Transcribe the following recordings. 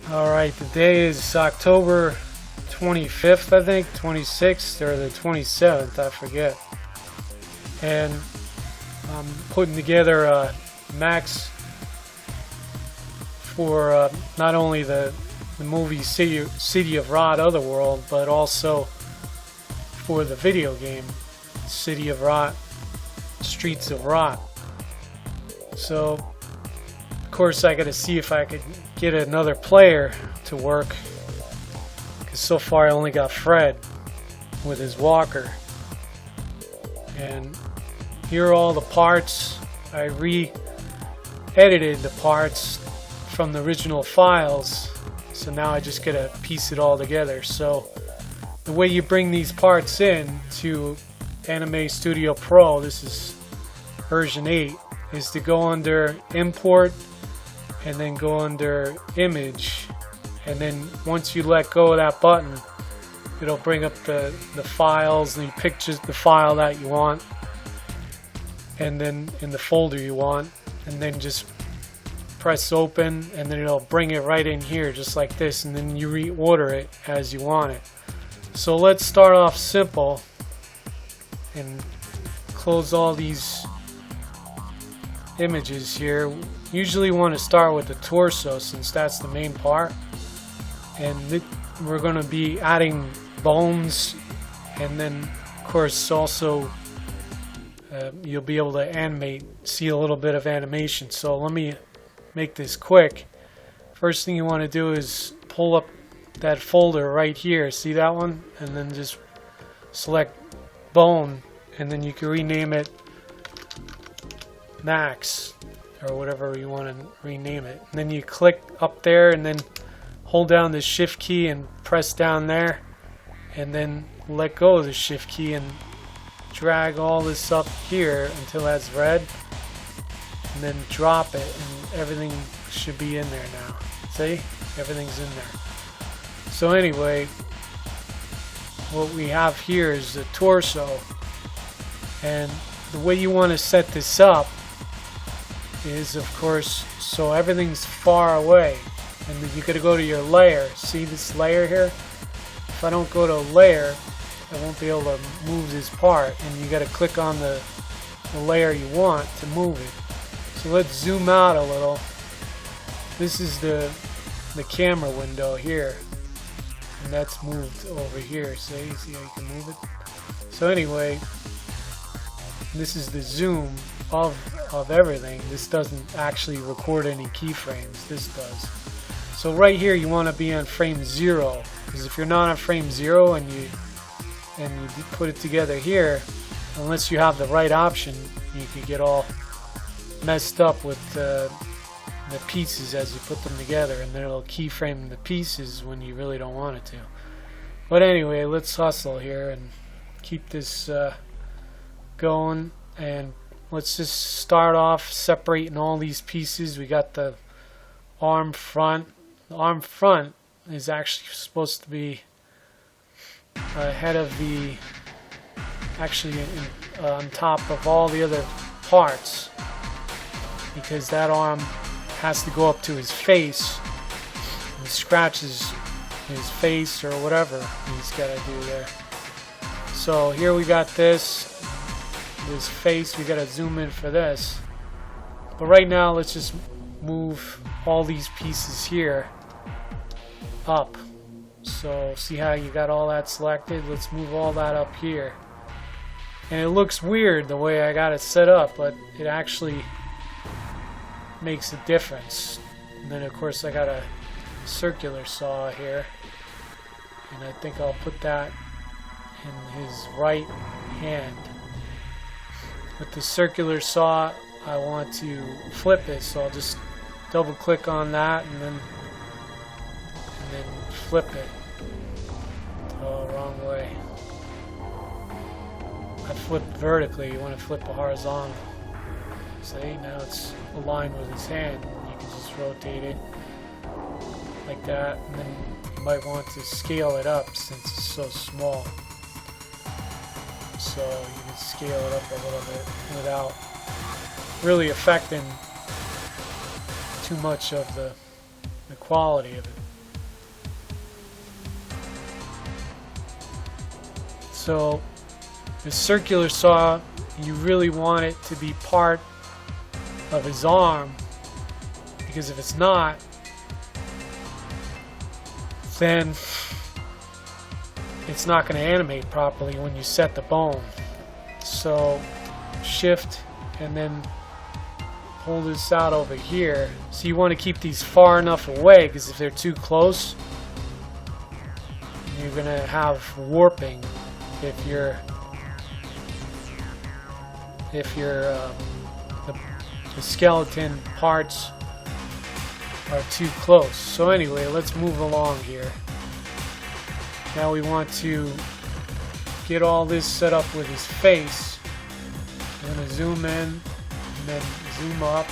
Alright, today is October 25th, I think, 26th, or the 27th, I forget. And I'm putting together a max for not only the movie City of Rot Otherworld, but also for the video game City of Rot Streets of Rot. So, of course, I gotta see if I could get another player to work, because so far I only got Fred with his walker. And here are all the parts. I re-edited the parts from the original files, so now I just gotta piece it all together. So the way you bring these parts in to Anime Studio Pro, this is version 8, is to go under Import and then go under Image, and then once you let go of that button, it'll bring up the files, and you pick just the file that you want, and then in the folder you want, and then just press open, and then it'll bring it right in here just like this, and then you reorder it as you want it. So let's start off simple and close all these images here. Usually want to start with the torso, since that's the main part, and we're going to be adding bones, and then of course also you'll be able to see a little bit of animation. So let me make this quick. First thing you want to do is pull up that folder right here, see that one, and then just select bone, and then you can rename it Max or whatever you want to rename it. And then you click up there and then hold down the shift key and press down there, and then let go of the shift key and drag all this up here until that's red, and then drop it, and everything should be in there now. See? Everything's in there. So anyway, what we have here is the torso, and the way you want to set this up is, of course, so everything's far away, and then you gotta go to your layer. See this layer here? If I don't go to layer, I won't be able to move this part, and you gotta click on the layer you want to move it. So let's zoom out a little. This is the camera window here, and that's moved over here. See how you can move it? So anyway, this is the zoom of everything. This doesn't actually record any keyframes, this does. So right here you want to be on frame 0, because if you're not on frame 0 and you put it together here, unless you have the right option, you could get all messed up with the pieces as you put them together, and then it'll keyframe the pieces when you really don't want it to. But anyway, let's hustle here and keep this going, and let's just start off separating all these pieces. We got the arm front. The arm front is actually supposed to be ahead of on top of all the other parts, because that arm has to go up to his face and scratches his face or whatever he's got to do there. So here we got this face. We got to zoom in for this, but right now let's just move all these pieces here up. So see how you got all that selected? Let's move all that up here, and it looks weird the way I got it set up, but it actually makes a difference. And then of course I got a circular saw here, and I think I'll put that in his right hand. With the circular saw I want to flip it, so I'll just double click on that and then flip it. Oh, wrong way. I flipped vertically. You want to flip a horizontal. See, now it's aligned with his hand. You can just rotate it like that, and then you might want to scale it up since it's so small. So you can scale it up a little bit without really affecting too much of the quality of it. So the circular saw, you really want it to be part of his arm, because if it's not, then it's not going to animate properly when you set the bone. So shift and then pull this out over here. So you want to keep these far enough away, because if they're too close, you're going to have warping if the skeleton parts are too close. So anyway, let's move along here. Now we want to get all this set up with his face. I'm going to zoom in and then zoom up.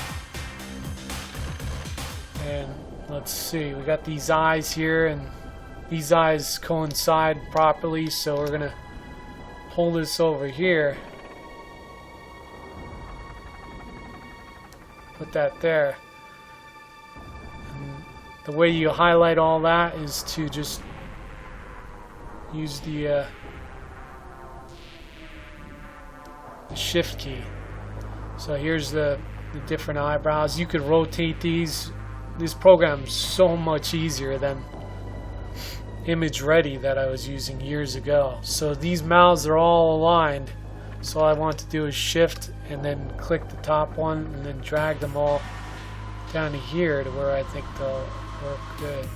And let's see, we got these eyes here, and these eyes coincide properly, so we're going to hold this over here. Put that there. And the way you highlight all that is to just use the shift key. So here's the different eyebrows. You could rotate these. This program's so much easier than Image Ready that I was using years ago. So these mouths are all aligned. So all I want to do is shift and then click the top one and then drag them all down to here to where I think they'll work good.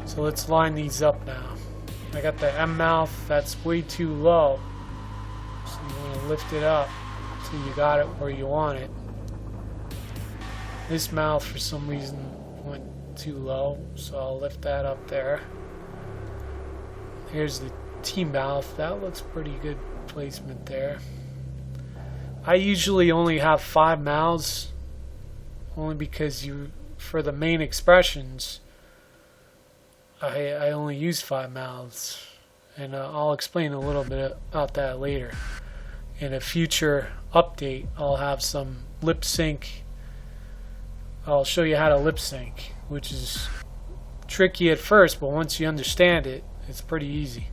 So let's line these up now. I got the M mouth, that's way too low. So you want to lift it up until you got it where you want it. This mouth for some reason went too low, so I'll lift that up there. Here's the T mouth, that looks pretty good placement there. I usually only have 5 mouths, only because for the main expressions I only use 5 mouths, and I'll explain a little bit about that later. In a future update, I'll have some lip sync. I'll show you how to lip sync, which is tricky at first, but once you understand it, it's pretty easy.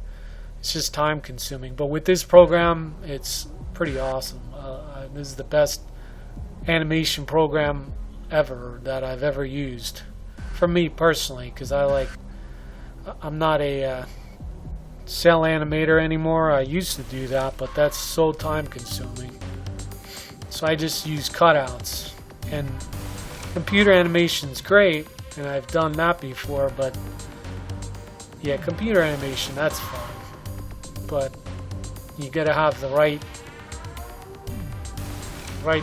It's just time consuming, but with this program, it's pretty awesome. This is the best animation program ever that I've ever used, for me personally, because I'm not a cell animator anymore. I used to do that, but that's so time consuming. So I just use cutouts, and computer animation's great, and I've done that before, but yeah, computer animation, that's fun. But you gotta have the right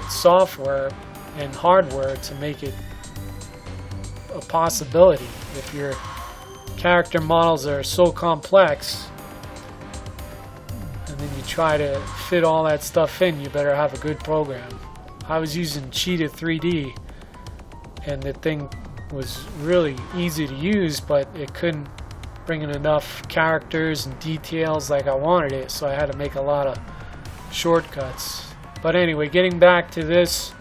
software and hardware to make it a possibility. If your character models are so complex and then you try to fit all that stuff in, you better have a good program. I was using Cheetah 3D, and the thing was really easy to use, but it couldn't bring in enough characters and details like I wanted it, so I had to make a lot of shortcuts. But anyway, getting back to this,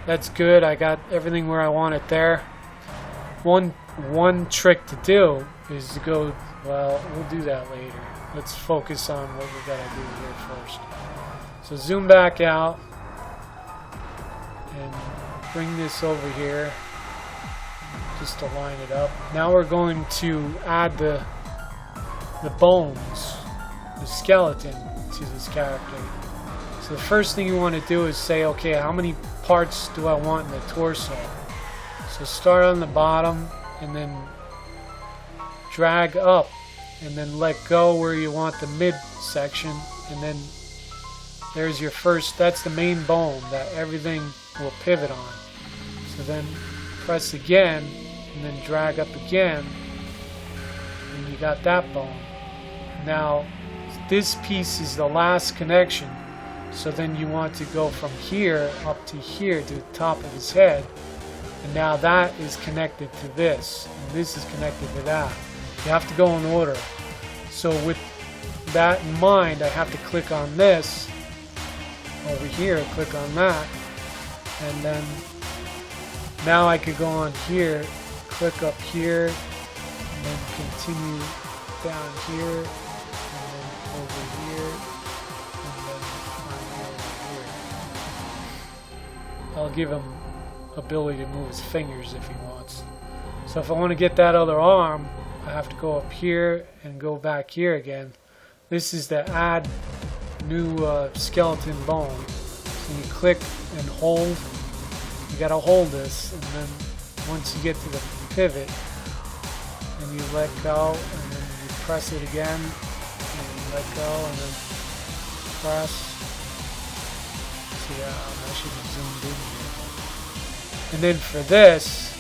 that's good. I got everything where I want it there. One trick to do is to go, well, we'll do that later. Let's focus on what we gotta do here first. So zoom back out and bring this over here just to line it up. Now we're going to add the bones, the skeleton, to this character. So the first thing you want to do is say, okay, how many parts do I want in the torso? So start on the bottom and then drag up and then let go where you want the mid section, and then there's your first, that's the main bone that everything will pivot on. So then press again and then drag up again, and you got that bone. Now this piece is the last connection, so then you want to go from here up to here to the top of his head, and now that is connected to this, and this is connected to that. You have to go in order. So with that in mind, I have to click on this over here, click on that, and then now I could go on here, click up here, and then continue down here, and over here, and then finally over here. I'll give him ability to move his fingers if he wants. So if I want to get that other arm, I have to go up here and go back here again. This is the add new skeleton bone. So you click and hold. You gotta hold this, and then once you get to the pivot, and you let go, and then you press it again, and you let go, and then press. See, I should have zoomed in here. And then for this,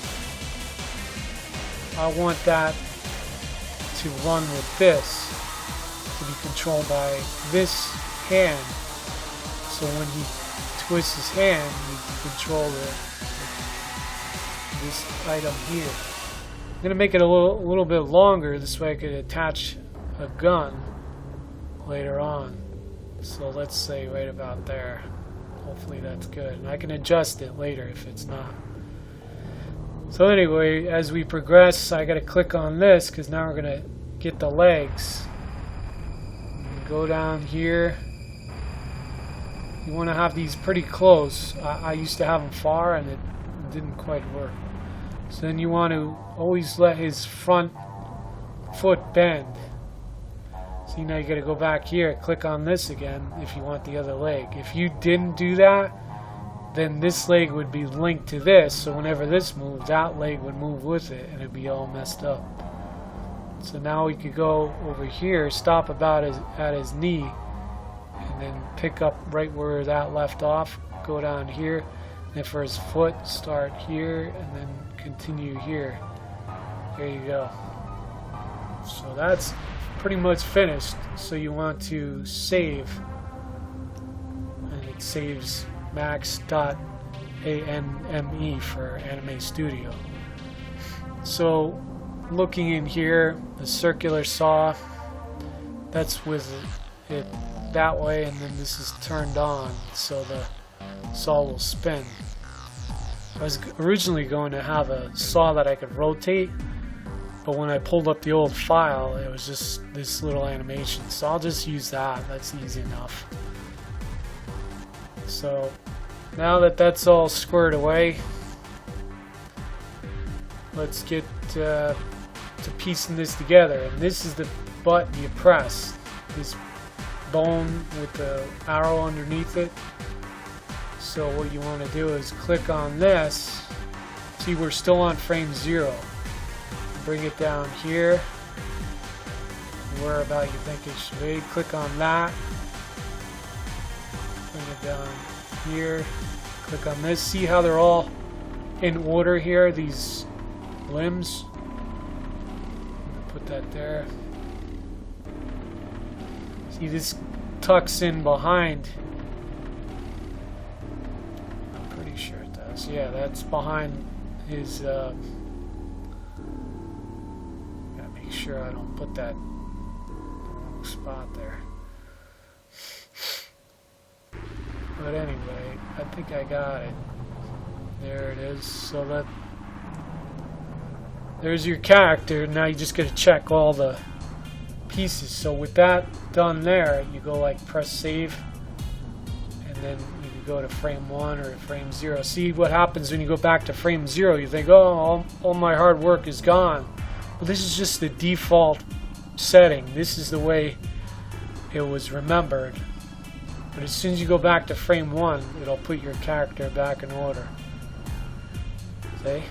I want that to run with this, to be controlled by this hand. So when he twists his hand, you can control this item here. I'm going to make it a little bit longer, this way I could attach a gun later on. So let's say right about there. Hopefully that's good. And I can adjust it later if it's not. So anyway, as we progress, I got to click on this because now we're going to get the legs. Go down here. You want to have these pretty close. I used to have them far and it didn't quite work. So then you want to always let his front foot bend. See, now you got to go back here, click on this again if you want the other leg. If you didn't do that, then this leg would be linked to this, so whenever this moves, that leg would move with it and it'd be all messed up. So now we could go over here, stop about at his knee, and then pick up right where that left off, go down here, and for his foot, start here, and then continue here. There you go. So that's pretty much finished. So you want to save, and it saves max.anime for Anime Studio. So looking in here, the circular saw, that's with it that way, and then this is turned on so the saw will spin. I was originally going to have a saw that I could rotate, but when I pulled up the old file, it was just this little animation, so I'll just use that. That's easy enough. So now that that's all squared away, let's get to piecing this together. And this is the button you press, this bone with the arrow underneath it. So what you want to do is click on this. See, we're still on frame 0. Bring it down here, where about you think it should be. Click on that. Bring it down here. Click on this. See how they're all in order here, these limbs? Put that there. See, this tucks in behind. I'm pretty sure it does. Yeah, that's behind his gotta make sure I don't put that in the wrong spot there. But anyway, I think I got it. There it is. So that there's your character. Now you just gotta check all the pieces. So with that done there, you go like press save, and then you can go to frame 1 or frame 0. See what happens when you go back to frame 0. You think, oh, all my hard work is gone. But this is just the default setting. This is the way it was remembered. But as soon as you go back to frame 1, it'll put your character back in order. See?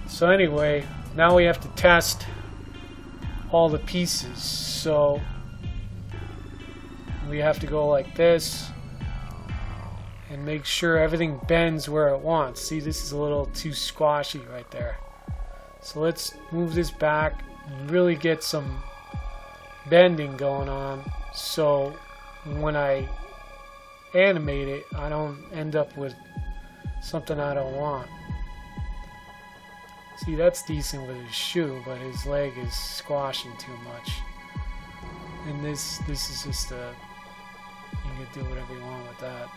So anyway, now we have to test all the pieces. So we have to go like this and make sure everything bends where it wants. See, this is a little too squashy right there. So let's move this back and really get some bending going on, so when I animate it, I don't end up with something I don't want. See, that's decent with his shoe, but his leg is squashing too much. And this is just you can do whatever you want with that.